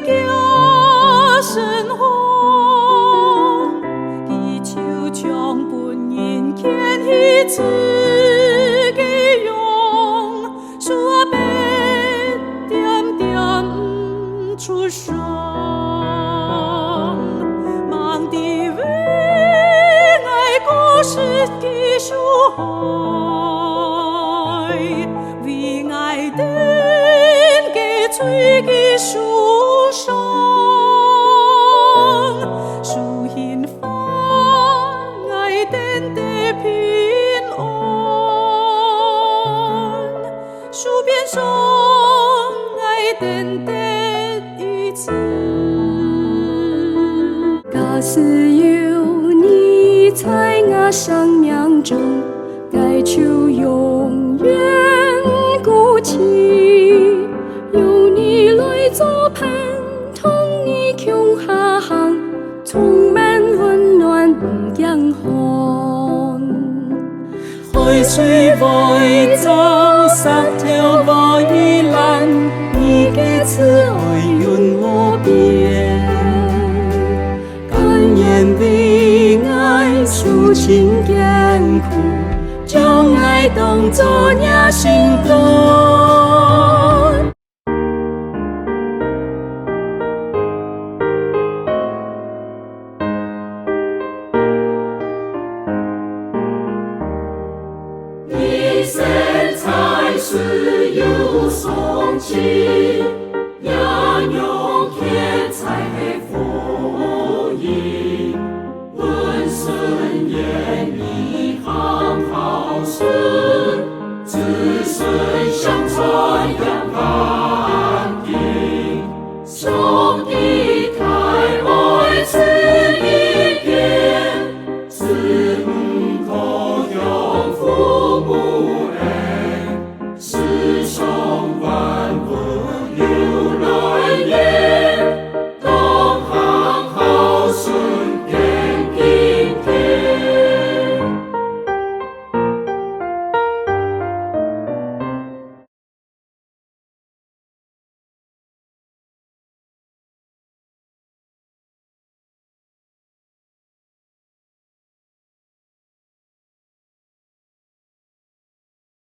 家生活，祈求将本人牵起自己用，说别点点出生，忙地为爱故事的树海，为爱的吹嘅樹上，樹顯化愛den的平安，樹邊上愛den的意志。假使有你在我生命中，該求永遠鼓起。有你來作伴，同你共下行，充滿溫暖不驚寒。海水會走，沙條會依爛，你嘅慈愛永無邊。甘願為愛受盡艱苦，將愛當作你行動。